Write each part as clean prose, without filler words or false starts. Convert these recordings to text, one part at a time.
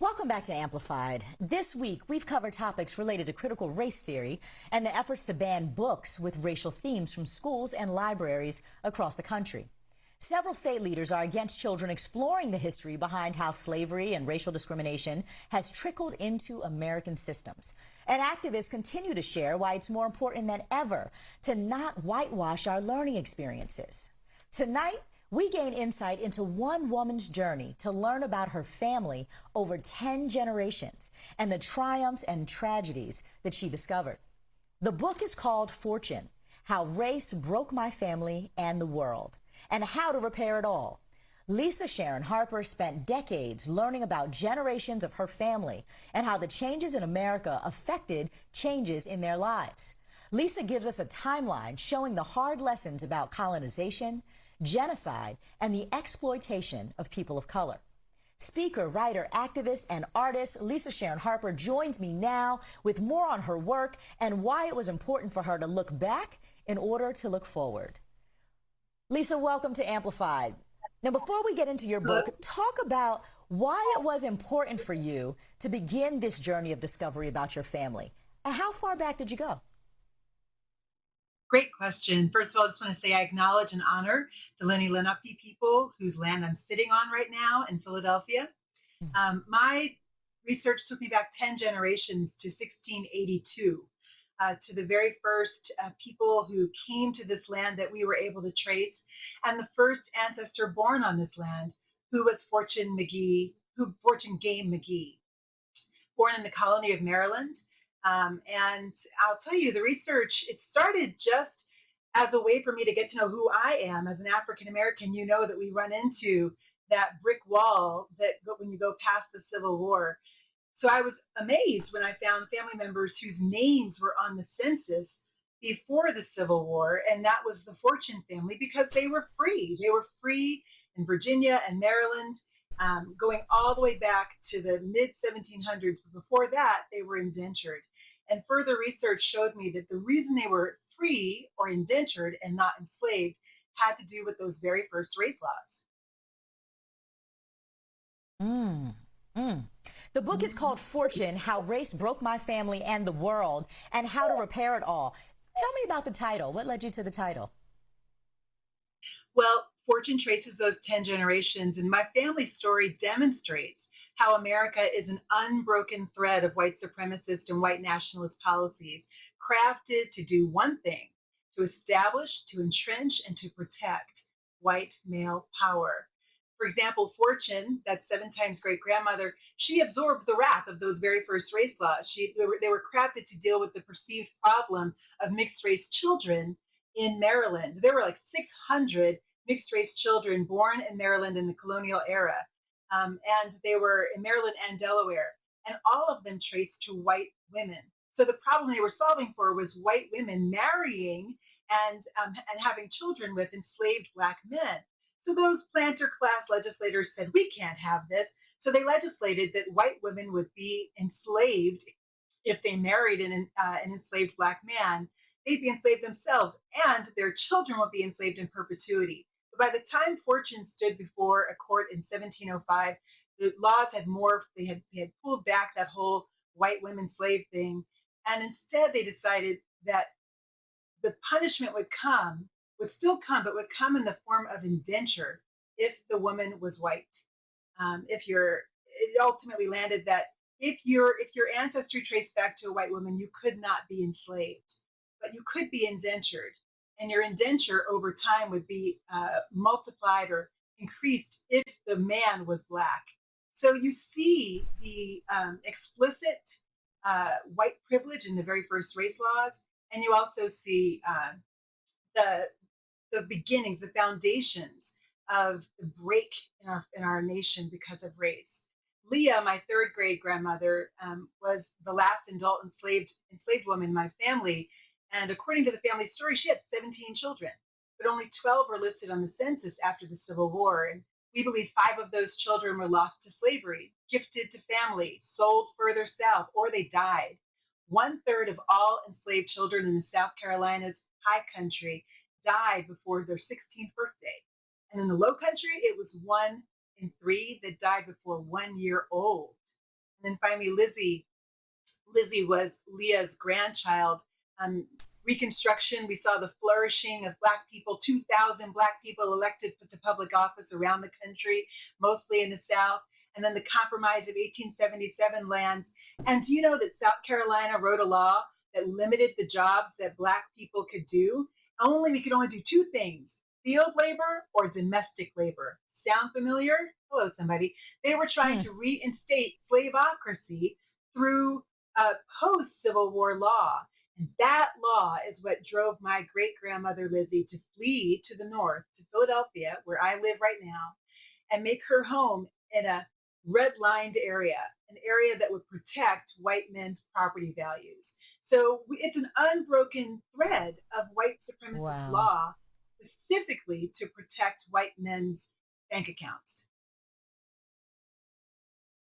Welcome back to Amplified. This week, we've covered topics related to critical race theory and the efforts to ban books with racial themes from schools and libraries across the country. Several state leaders are against children exploring the history behind how slavery and racial discrimination has trickled into American systems. And activists continue to share why it's more important than ever to not whitewash our learning experiences. Tonight, we gain insight into one woman's journey to learn about her family over 10 generations and the triumphs and tragedies that she discovered. The book is called Fortune: How Race Broke My Family and the World, and How to Repair It All. Lisa Sharon Harper spent decades learning about generations of her family and how the changes in America affected changes in their lives. Lisa gives us a timeline showing the hard lessons about colonization, genocide, and the exploitation of people of color. Speaker, writer, activist, and artist Lisa Sharon Harper joins me now with more on her work and why it was important for her to look back in order to look forward. Lisa, welcome to Amplified. Now, before we get into your book, talk about why it was important for you to begin this journey of discovery about your family. And how far back did you go? Great question. First of all, I just want to say I acknowledge and honor the Lenni Lenape people whose land I'm sitting on right now in Philadelphia. My research took me back 10 generations to 1682, to the very first people who came to this land that we were able to trace, and the first ancestor born on this land, who was Fortune Game McGee, born in the colony of Maryland. And I'll tell you, the research, it started just as a way for me to get to know who I am as an African American. You know that we run into that brick wall when you go past the Civil War. So I was amazed when I found family members whose names were on the census before the Civil War, and that was the Fortune family, because they were free. They were free in Virginia and Maryland, going all the way back to the mid 1700s. But before that, they were indentured. And further research showed me that the reason they were free or indentured and not enslaved had to do with those very first race laws. The book is called Fortune: How Race Broke My Family and the World, and How to Repair It All. Tell me about the title. What led you to the title? Well, Fortune traces those 10 generations, and my family story demonstrates how America is an unbroken thread of white supremacist and white nationalist policies, crafted to do one thing: to establish, to entrench, and to protect white male power. For example, Fortune, that 7 times great grandmother, she absorbed the wrath of those very first race laws. They were crafted to deal with the perceived problem of mixed race children in Maryland. There were like 600 mixed race children born in Maryland in the colonial era. And they were in Maryland and Delaware, and all of them traced to white women. So the problem they were solving for was white women marrying and having children with enslaved Black men. So those planter class legislators said, we can't have this. So they legislated that white women would be enslaved if they married an enslaved Black man. They'd be enslaved themselves, and their children would be enslaved in perpetuity. But by the time Fortune stood before a court in 1705, the laws had morphed. They had pulled back that whole white women slave thing. And instead, they decided that the punishment would still come, but would come in the form of indenture if the woman was white. It ultimately landed that if your ancestry traced back to a white woman, you could not be enslaved, but you could be indentured. And your indenture over time would be multiplied or increased if the man was Black. So you see the explicit white privilege in the very first race laws, and you also see the beginnings, the foundations of the break in our nation because of race. Leah, my 3rd great grandmother, was the last adult enslaved woman in my family. And according to the family story, she had 17 children, but only 12 were listed on the census after the Civil War. And we believe 5 of those children were lost to slavery, gifted to family, sold further south, or they died. 1/3 of all enslaved children in the South Carolina's high country died before their 16th birthday. And in the low country, it was 1 in 3 that died before 1 year old. And then finally, Lizzie was Leah's grandchild. Um, Reconstruction, we saw the flourishing of Black people, 2,000 Black people elected to public office around the country, mostly in the South. And then the Compromise of 1877 lands. And do you know that South Carolina wrote a law that limited the jobs that Black people could do? We could only do two things: field labor or domestic labor. Sound familiar? Hello, somebody. They were trying Mm. to reinstate slaveocracy through post Civil War law. And that law is what drove my great grandmother Lizzie to flee to the north, to Philadelphia, where I live right now, and make her home in a red lined area, an area that would protect white men's property values. So it's an unbroken thread of white supremacist Wow. law specifically to protect white men's bank accounts.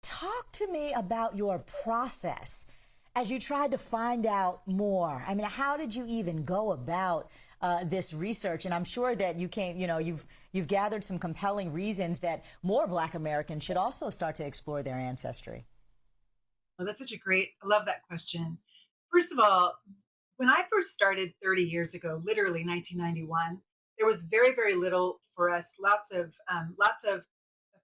Talk to me about your process as you tried to find out more. I mean, how did you even go about this research? And I'm sure that you've gathered some compelling reasons that more Black Americans should also start to explore their ancestry. Oh, that's I love that question. First of all, when I first started 30 years ago, literally 1991, there was very, very little for us. Lots of a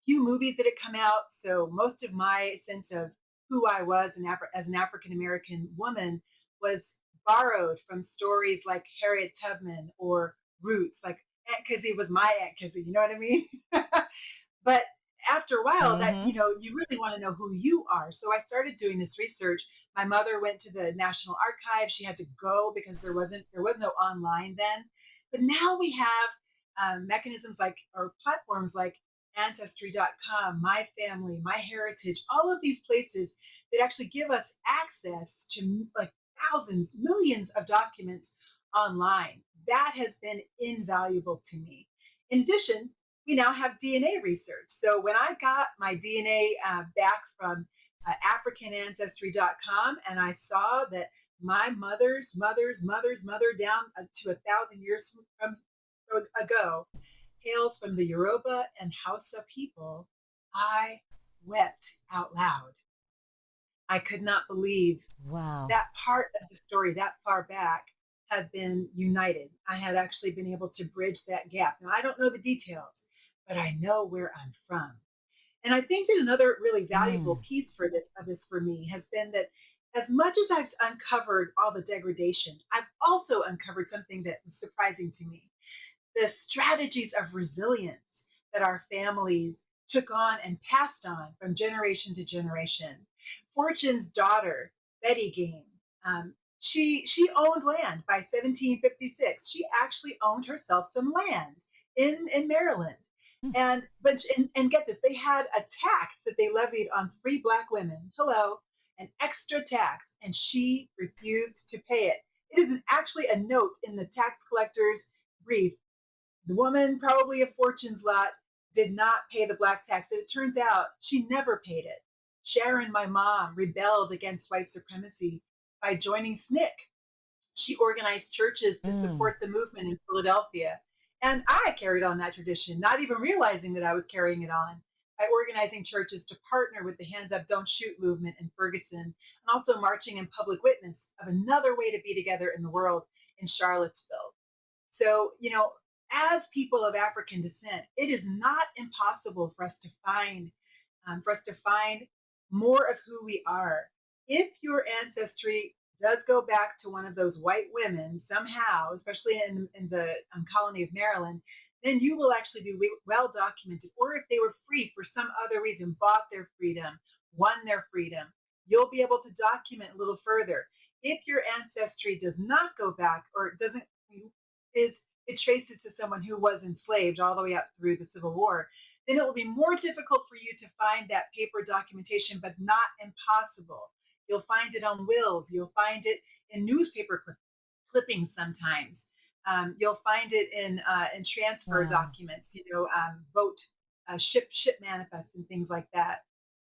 few movies that had come out. So most of my sense of who I was as an African American woman was borrowed from stories like Harriet Tubman or Roots, like Aunt Kizzy was my Aunt Kizzy. You know what I mean? But after a while, that Mm-hmm. you really want to know who you are. So I started doing this research. My mother went to the National Archives. She had to go because there was no online then. But now we have mechanisms like, or platforms like ancestry.com, my family, my heritage, all of these places that actually give us access to like thousands, millions of documents online. That has been invaluable to me. In addition, we now have DNA research. So when I got my DNA back from AfricanAncestry.com, and I saw that my mother's mother down to 1,000 years ago hails from the Yoruba and Hausa people, I wept out loud. I could not believe Wow. that part of the story that far back had been united. I had actually been able to bridge that gap. Now, I don't know the details, but I know where I'm from. And I think that another really valuable Mm. piece of this for me has been that as much as I've uncovered all the degradation, I've also uncovered something that was surprising to me: the strategies of resilience that our families took on and passed on from generation to generation. Fortune's daughter, Betty Game, she owned land by 1756. She actually owned herself some land in Maryland. And get this, they had a tax that they levied on free Black women. Hello, an extra tax, and she refused to pay it. It is actually a note in the tax collector's brief. The woman, probably a Fortune's lot, did not pay the black tax. And it turns out she never paid it. Sharon, my mom, rebelled against white supremacy by joining SNCC. She organized churches to Mm. support the movement in Philadelphia. And I carried on that tradition, not even realizing that I was carrying it on, by organizing churches to partner with the Hands Up, Don't Shoot movement in Ferguson, and also marching in public witness of another way to be together in the world in Charlottesville. So, as people of African descent, it is not impossible for us to find more of who we are. If your ancestry does go back to one of those white women somehow, especially in the colony of Maryland, then you will actually be well documented. Or if they were free for some other reason, bought their freedom, won their freedom, you'll be able to document a little further. If your ancestry does not go back, or doesn't is it traces to someone who was enslaved all the way up through the Civil War, then it will be more difficult for you to find that paper documentation, but not impossible. You'll find it on wills. You'll find it in clippings sometimes. You'll find it in transfer Wow. documents. Boat ship manifests and things like that.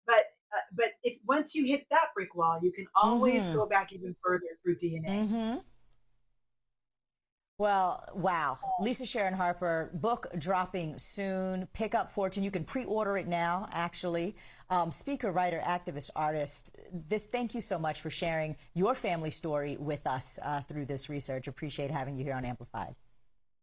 But if once you hit that brick wall, you can always Mm-hmm. go back even further through DNA. Mm-hmm. Well, wow. Lisa Sharon Harper, book dropping soon. Pick up Fortune. You can pre-order it now, actually. Speaker, writer, activist, artist. Thank you so much for sharing your family story with us through this research. Appreciate having you here on Amplified.